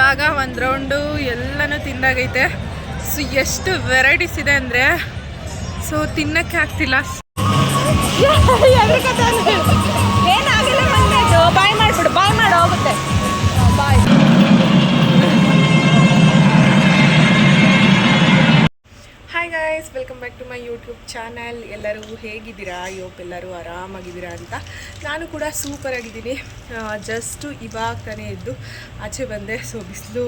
ಇವಾಗ ಒಂದು ರೌಂಡು ಎಲ್ಲನೂ ತಿಂದಾಗೈತೆ. ಸೊ ಎಷ್ಟು ವೆರೈಟೀಸ್ ಇದೆ ಅಂದರೆ ಸೊ ತಿನ್ನಕ್ಕೆ ಆಗ್ತಿಲ್ಲ. ಏನಾಗಿಲ್ಲ ಬಂದ್ಬಿಟ್ಟು ಬಾಯ್ ಮಾಡಿಬಿಡು, ಬಾಯ್ ಮಾಡಿ ಹೋಗುತ್ತೆ. Bye. Hi guys, welcome back to my YouTube channel. ಎಲ್ಲರೂ ಹೇಗಿದ್ದೀರಾ? ಎಲ್ಲರೂ ಆರಾಮಾಗಿದ್ದೀರಾ ಅಂತ. ನಾನು ಕೂಡ ಸೂಪರಾಗಿದ್ದೀನಿ. ಜಸ್ಟು ಇವಾಗ ತಾನೇ ಎದ್ದು ಆಚೆ ಬಂದೆ. ಸೊ ಬಿಸಿಲು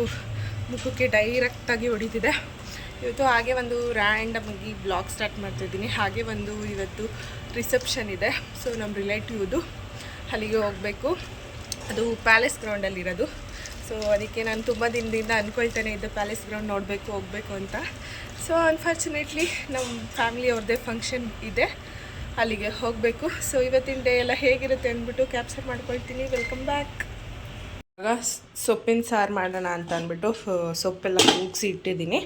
ಮುಖಕ್ಕೆ ಡೈರೆಕ್ಟಾಗಿ ಹೊಡಿತಿದೆ. ಇವತ್ತು ಹಾಗೆ ಒಂದು ರ್ಯಾಂಡಮಾಗಿ ಬ್ಲಾಗ್ ಸ್ಟಾರ್ಟ್ ಮಾಡ್ತಾಯಿದ್ದೀನಿ. ಹಾಗೆ ಒಂದು ಇವತ್ತು ರಿಸೆಪ್ಷನ್ ಇದೆ. ಸೊ ನಮ್ಮ ರಿಲೇಟಿವ್ದು, ಅಲ್ಲಿಗೆ ಹೋಗಬೇಕು. ಅದು ಪ್ಯಾಲೇಸ್ ಗ್ರೌಂಡಲ್ಲಿರೋದು. ಸೊ ಅದಕ್ಕೆ ನಾನು ತುಂಬ ದಿನದಿಂದ ಅಂದ್ಕೊಳ್ತಾನೆ ಇದ್ದೆ ಪ್ಯಾಲೇಸ್ ಗ್ರೌಂಡ್ ನೋಡಬೇಕು, ಹೋಗಬೇಕು ಅಂತ. ಸೊ ಅನ್ಫಾರ್ಚುನೇಟ್ಲಿ ನಮ್ಮ ಫ್ಯಾಮಿಲಿ ಅವ್ರದ್ದೇ ಫಂಕ್ಷನ್ ಇದೆ, ಅಲ್ಲಿಗೆ ಹೋಗಬೇಕು. ಸೊ ಇವತ್ತಿನ ಡೇ ಎಲ್ಲ ಹೇಗಿರುತ್ತೆ ಅಂದ್ಬಿಟ್ಟು ಕ್ಯಾಪ್ಚರ್ ಮಾಡ್ಕೊಳ್ತೀನಿ. Welcome back. ಇವಾಗ ಸೊಪ್ಪಿನ ಸಾರು ಮಾಡೋಣ ಅಂತ ಅಂದ್ಬಿಟ್ಟು ಸೊಪ್ಪೆಲ್ಲ ಕೂಗಿಸಿ ಇಟ್ಟಿದ್ದೀನಿ.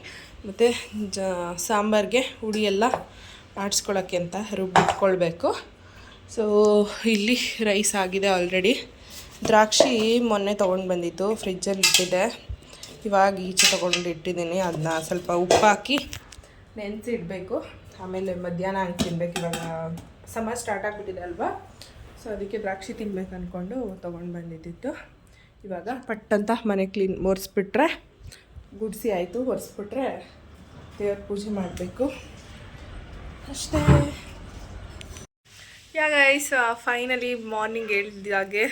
ಮತ್ತು ಸಾಂಬಾರಿಗೆ ಹುಡಿ ಎಲ್ಲ ಆಡಿಸ್ಕೊಳ್ಳೋಕ್ಕೆ ಅಂತ ರುಬ್ಬಿಟ್ಕೊಳ್ಬೇಕು. ಸೊ ಇಲ್ಲಿ ರೈಸ್ ಆಗಿದೆ ಆಲ್ರೆಡಿ. ದ್ರಾಕ್ಷಿ ಮೊನ್ನೆ ತೊಗೊಂಡು ಬಂದಿತ್ತು, ಫ್ರಿಜ್ಜಲ್ಲಿ ಇಟ್ಟಿದೆ. ಇವಾಗ ಈಚೆ ತೊಗೊಂಡು ಇಟ್ಟಿದ್ದೀನಿ. ಅದನ್ನ ಸ್ವಲ್ಪ ಉಪ್ಪು ಹಾಕಿ ನೆನೆಸಿಡಬೇಕು. ಆಮೇಲೆ ಮಧ್ಯಾಹ್ನ ಹಂಗೆ ತಿನ್ಬೇಕು. ಇವಾಗ ಸಮ್ಮರ್ ಸ್ಟಾರ್ಟ್ ಆಗಿಬಿಟ್ಟಿದೆ ಅಲ್ವಾ, ಸೊ ಅದಕ್ಕೆ ದ್ರಾಕ್ಷಿ ತಿನ್ಬೇಕು ಅಂದ್ಕೊಂಡು ತೊಗೊಂಡು ಬಂದಿದ್ದಿತ್ತು. ಇವಾಗ ಪಟ್ಟಂತ ಮನೆ ಕ್ಲೀನ್ ಒರೆಸ್ಬಿಟ್ರೆ ಗುಡಿಸಿ ಆಯಿತು. ಒರೆಸ್ಬಿಟ್ರೆ ದೇವ್ರ ಪೂಜೆ ಮಾಡಬೇಕು ಅಷ್ಟೇ. ಗೈಸ್, ಫೈನಲಿ ಮಾರ್ನಿಂಗ್ ಹೇಳಿದಾಗೆ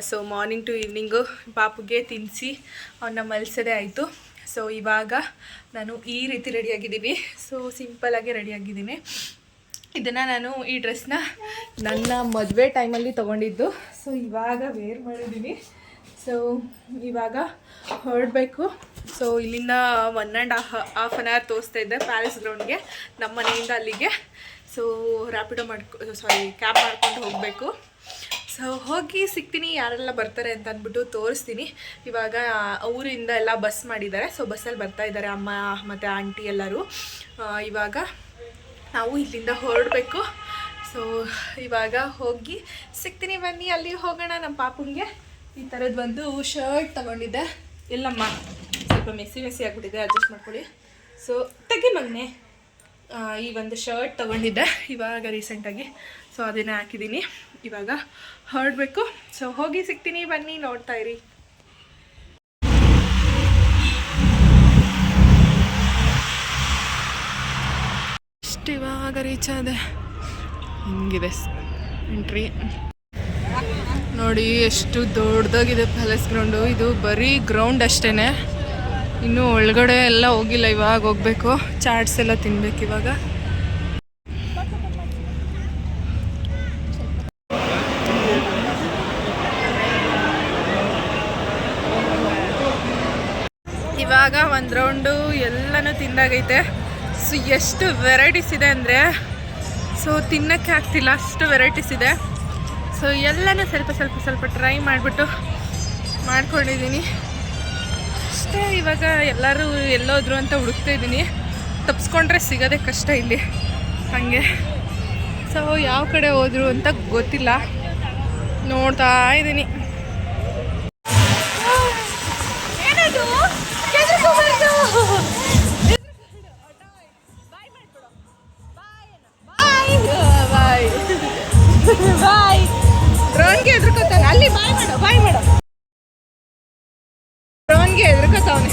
ಸೊ ಮಾರ್ನಿಂಗ್ ಟು ಈವ್ನಿಂಗು ಪಾಪುಗೆ ತಿನ್ನಿಸಿ ಅವನ್ನ ಮಲ್ಸೋದೇ ಆಯಿತು. ಸೊ ಇವಾಗ ನಾನು ಈ ರೀತಿ ರೆಡಿಯಾಗಿದ್ದೀನಿ. ಸೊ ಸಿಂಪಲ್ಲಾಗಿ ರೆಡಿಯಾಗಿದ್ದೀನಿ. ಇದನ್ನು ನಾನು ಈ ಡ್ರೆಸ್ನ ನನ್ನ ಮದುವೆ ಟೈಮಲ್ಲಿ ತೊಗೊಂಡಿದ್ದು. ಸೊ ಇವಾಗ ವೇರ್ ಮಾಡಿದ್ದೀನಿ. ಸೊ ಇವಾಗ ಹೊರಡಬೇಕು. ಸೊ ಇಲ್ಲಿಂದ 1.5 hour ತೋರಿಸ್ತಾ ಇದ್ದೆ ಪ್ಯಾಲೇಸ್ ಗ್ರೌಂಡ್ಗೆ, ನಮ್ಮ ಮನೆಯಿಂದ ಅಲ್ಲಿಗೆ. ಸೊ ರ್ಯಾಪಿಡೋ ಕ್ಯಾಬ್ ಮಾಡ್ಕೊಂಡು ಹೋಗಬೇಕು. ಸೊ ಹೋಗಿ ಸಿಗ್ತೀನಿ, ಯಾರೆಲ್ಲ ಬರ್ತಾರೆ ಅಂತ ಅಂದ್ಬಿಟ್ಟು ತೋರಿಸ್ತೀನಿ. ಇವಾಗ ಊರಿಂದ ಎಲ್ಲ ಬಸ್ ಮಾಡಿದ್ದಾರೆ. ಸೊ ಬಸ್ಸಲ್ಲಿ ಬರ್ತಾ ಇದ್ದಾರೆ ಅಮ್ಮ ಮತ್ತು ಆಂಟಿ ಎಲ್ಲರೂ. ಇವಾಗ ನಾವು ಇಲ್ಲಿಂದ ಹೊರಡಬೇಕು. ಸೊ ಇವಾಗ ಹೋಗಿ ಸಿಗ್ತೀನಿ, ಬನ್ನಿ ಅಲ್ಲಿ ಹೋಗೋಣ. ನಮ್ಮ ಪಾಪುಂಗೆ ಈ ಥರದ್ದು ಒಂದು ಶರ್ಟ್ ತೊಗೊಂಡಿದ್ದೆ. ಎಲ್ಲಮ್ಮ ಸ್ವಲ್ಪ ಮೆಸ್ಸಿ ಆಗಿಬಿಟ್ಟಿದೆ, ಅಡ್ಜಸ್ಟ್ ಮಾಡ್ಕೊಳ್ಳಿ. ಸೊ ತೆಗಿ ಮಗನೆ, ಈ ಒಂದು ಶರ್ಟ್ ತೊಗೊಂಡಿದ್ದೆ ಇವಾಗ ರೀಸೆಂಟಾಗಿ. ಸೊ ಅದನ್ನೇ ಹಾಕಿದ್ದೀನಿ. ಇವಾಗ ಹೊರಡಬೇಕು. ಸೊ ಹೋಗಿ ಸಿಗ್ತೀನಿ, ಬನ್ನಿ, ನೋಡ್ತಾ ಇರಿ. ಇಷ್ಟು ಇವಾಗ ರೀಚ್ ಆದೆ. ಹಿಂಗಿದೆ ಎಂಟ್ರಿ ನೋಡಿ, ಎಷ್ಟು ದೊಡ್ಡದಾಗಿದೆ ಪ್ಯಾಲೇಸ್ ಗ್ರೌಂಡು. ಇದು ಬರೀ ಗ್ರೌಂಡ್ ಅಷ್ಟೇ, ಇನ್ನೂ ಒಳಗಡೆ ಎಲ್ಲ ಹೋಗಿಲ್ಲ. ಇವಾಗ ಹೋಗಬೇಕು, ಚಾಟ್ಸ್ ಎಲ್ಲ ತಿನ್ಬೇಕು ಇವಾಗ. ಇವಾಗ ಒಂದು ರೌಂಡು ಎಲ್ಲನೂ ತಿಂದಾಗೈತೆ. ಸೊ ಎಷ್ಟು ವೆರೈಟೀಸ್ ಇದೆ ಅಂದರೆ ಸೊ ತಿನ್ನೋಕ್ಕೆ ಆಗ್ತಿಲ್ಲ, ಅಷ್ಟು ವೆರೈಟೀಸ್ ಇದೆ. ಸೊ ಎಲ್ಲನೂ ಸ್ವಲ್ಪ ಟ್ರೈ ಮಾಡಿಬಿಟ್ಟು ಮಾಡ್ಕೊಂಡಿದ್ದೀನಿ ಅಷ್ಟೇ. ಇವಾಗ ಎಲ್ಲರೂ ಎಲ್ಲೋದ್ರು ಅಂತ ಹುಡುಕ್ತಾ ಇದ್ದೀನಿ. ತಪ್ಪಿಸ್ಕೊಂಡ್ರೆ ಸಿಗೋದೇ ಕಷ್ಟ ಇಲ್ಲಿ ಹಾಗೆ. ಸೊ ಯಾವ ಕಡೆ ಹೋದ್ರು ಅಂತ ಗೊತ್ತಿಲ್ಲ, ನೋಡ್ತಾ ಇದ್ದೀನಿ. ಬಾಯ್. ಡ್ರೋನ್ಗೆ ಎದುರ್ಕೋತಾನೆ, ಅಲ್ಲಿ ಬಾಯ್ ಮಾಡು. ಡ್ರೋನ್ಗೆ ಎದುರ್ಕೋತಾವನೆ,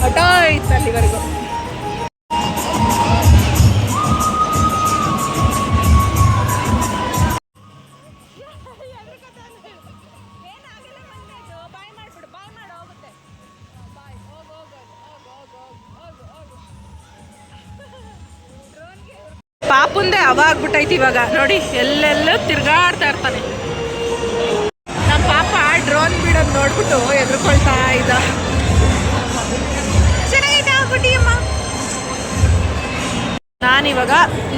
ಹೊಟ್ಟೋಯ್ತು ಅಲ್ಲಿವರೆಗೂ. ಪಾಪುಂದೆ ಅವಾಗ್ಬಿಟ್ಟೈತಿ ಇವಾಗ ನೋಡಿ, ಎಲ್ಲೆಲ್ಲೂ ತಿರ್ಗಾಡ್ತಾ ಇರ್ತಾನೆ. ನಮ್ಮ ಪಾಪ ಡ್ರೋನ್ ಬಿಡೋದು ನೋಡ್ಬಿಟ್ಟು ಎದುರ್ಕೊಳ್ತಾ ಇದ್ದ. ಚೆನ್ನಾಗೈತೆ ಆಗ್ಬಿಟ್ಟಿ ಅಮ್ಮ. ನಾನಿವಾಗ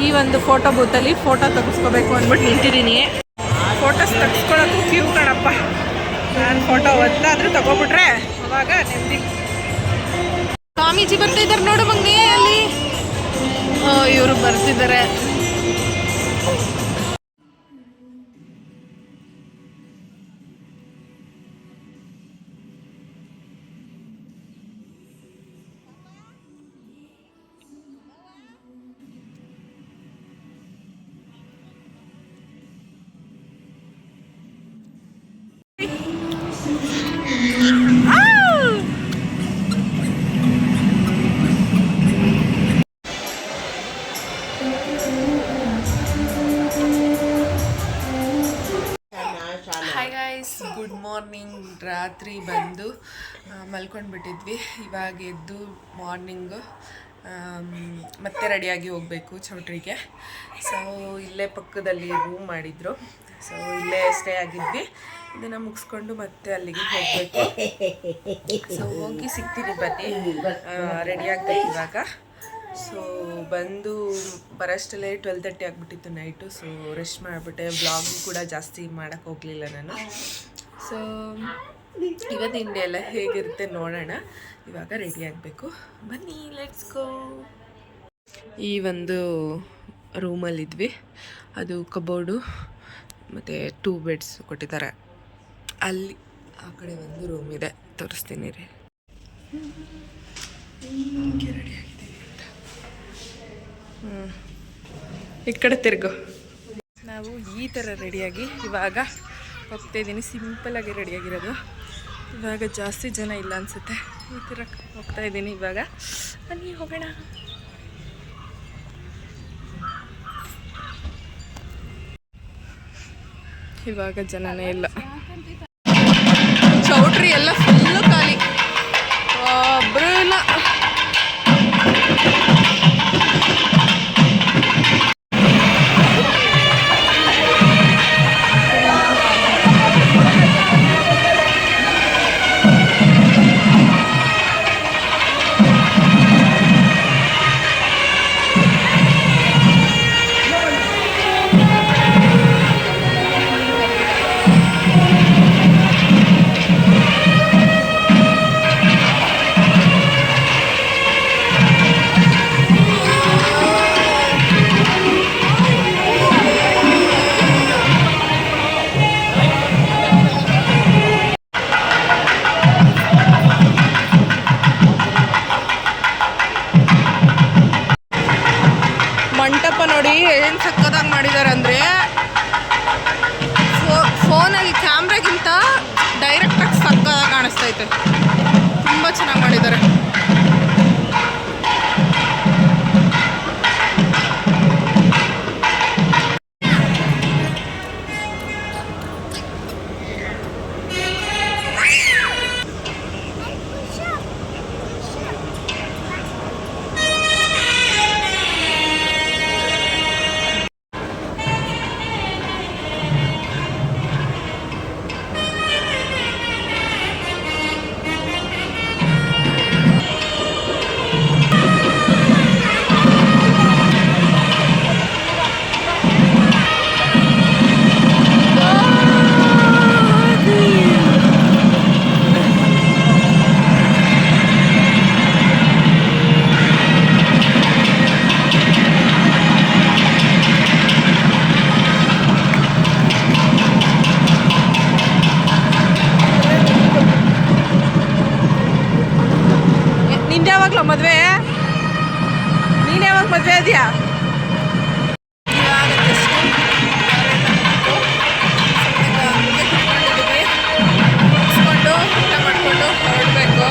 ಈ ಒಂದು ಫೋಟೋ ಬೂತಲ್ಲಿ ಫೋಟೋ ತೆಗೆಸ್ಕೋಬೇಕು ಅಂದ್ಬಿಟ್ಟು ನಿಂತಿದ್ದೀನಿ. ಫೋಟೋಸ್ ತೆಗೆಸ್ಕೊಳ್ಳೋಕ್ಕೂ ಕ್ಯೂ ಕಣಪ್ಪ. ನಾನು ಫೋಟೋ ಒಂದಾದ್ರೂ ತಗೋಬಿಟ್ರೆ ಅವಾಗ ನೆಮ್ಮದಿ. ಸ್ವಾಮೀಜಿ ಬರ್ತಾ ಇದ್ದಾರೆ ನೋಡು ಮಗನೇ ಅಲ್ಲಿ. ಇವರು ಬರ್ತಿದ್ದಾರೆ. ಬಂದು ಮಲ್ಕೊಂಡ್ಬಿಟ್ಟಿದ್ವಿ. ಇವಾಗ ಎದ್ದು ಮಾರ್ನಿಂಗು ಮತ್ತೆ ರೆಡಿಯಾಗಿ ಹೋಗಬೇಕು ಚೌಟ್ರಿಗೆ. ಸೊ ಇಲ್ಲೇ ಪಕ್ಕದಲ್ಲಿ ರೂಮ್ ಮಾಡಿದ್ರು, ಸೊ ಇಲ್ಲೇ ಸ್ಟೇ ಆಗಿದ್ವಿ. ಇದನ್ನು ಮುಗಿಸ್ಕೊಂಡು ಮತ್ತೆ ಅಲ್ಲಿಗೆ ಹೋಗಬೇಕು. ಸೊ ಹೋಗಿ ಸಿಗ್ತೀನಿ, ಬನ್ನಿ. ರೆಡಿ ಆಗ್ಬೇಕು ಇವಾಗ. ಸೊ ಬಂದು ಬರೋಷ್ಟಲ್ಲೇ 12:30 ಆಗಿಬಿಟ್ಟಿತ್ತು ನೈಟು. ಸೊ ರೆಸ್ಟ್ ಮಾಡಿಬಿಟ್ಟೆ. ವ್ಲಾಗ್ ಕೂಡ ಜಾಸ್ತಿ ಮಾಡೋಕ್ಕೆ ಹೋಗಲಿಲ್ಲ ನಾನು. ಸೊ ಇವತ್ತಿನ ಡೇ ಎಲ್ಲ ಹೇಗಿರುತ್ತೆ ನೋಡೋಣ. ಇವಾಗ ರೆಡಿ ಆಗಬೇಕು, ಬನ್ನಿ, ಲೆಟ್ಸ್ ಗೋ. ಈ ಒಂದು ರೂಮಲ್ಲಿದ್ವಿ. ಅದು ಕಬೋರ್ಡು ಮತ್ತು 2 ಬೆಡ್ಸ್ ಕೊಟ್ಟಿದ್ದಾರೆ. ಅಲ್ಲಿ ಆ ಕಡೆ ಒಂದು ರೂಮ್ ಇದೆ, ತೋರಿಸ್ತೀನಿ ರೀ. ಹಿಂಗೆ ರೆಡಿ ಆಗಿದ್ದೀವಿ ಅಂತ. ಈ ಕಡೆ ತಿರ್ಗು. ನಾವು ಈ ಥರ ರೆಡಿಯಾಗಿ ಇವಾಗ ಹೋಗ್ತಾ ಇದ್ದೀನಿ. ಸಿಂಪಲ್ಲಾಗಿ ರೆಡಿಯಾಗಿರೋದು. ಇವಾಗ ಜಾಸ್ತಿ ಜನ ಇಲ್ಲ ಅನಿಸುತ್ತೆ. ಈ ಥರ ಹೋಗ್ತಾ ಇದ್ದೀನಿ ಇವಾಗ. ಬನ್ನಿ ಹೋಗೋಣ. ಇವಾಗ ಜನನೇ ಇಲ್ಲ. ಚೌಟ್ರಿ ಎಲ್ಲ ಫುಲ್ಲು ಖಾಲಿ, ಒಬ್ಬರು ಇಲ್ಲ. ಮಂಟಪ ನೋಡಿ ಏನು ಸಕ್ಕದಾಗಿ ಮಾಡಿದ್ದಾರೆ ಅಂದರೆ, ಫೋನಲ್ಲಿ ಕ್ಯಾಮ್ರಾಗಿಂತ ಡೈರೆಕ್ಟಾಗಿ ಸಕ್ಕದಾಗಿ ಕಾಣಿಸ್ತೈತೆ. ತುಂಬ ಚೆನ್ನಾಗಿ ಮಾಡಿದ್ದಾರೆ. ಮದುವೆ ನೀನು ಯಾವಾಗ ಮದುವೆ ಇದೆಯಾ? ಕೊಂಡು ಊಟ ಮಾಡಿಕೊಂಡು ಹೊರಡಬೇಕು.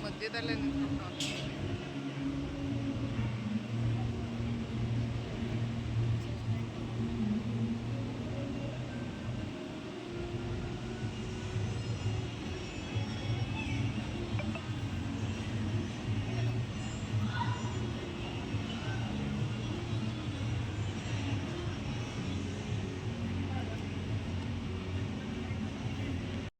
ಮಧ್ಯದಲ್ಲೇ ನಿಂತ್ಕೊಂಡು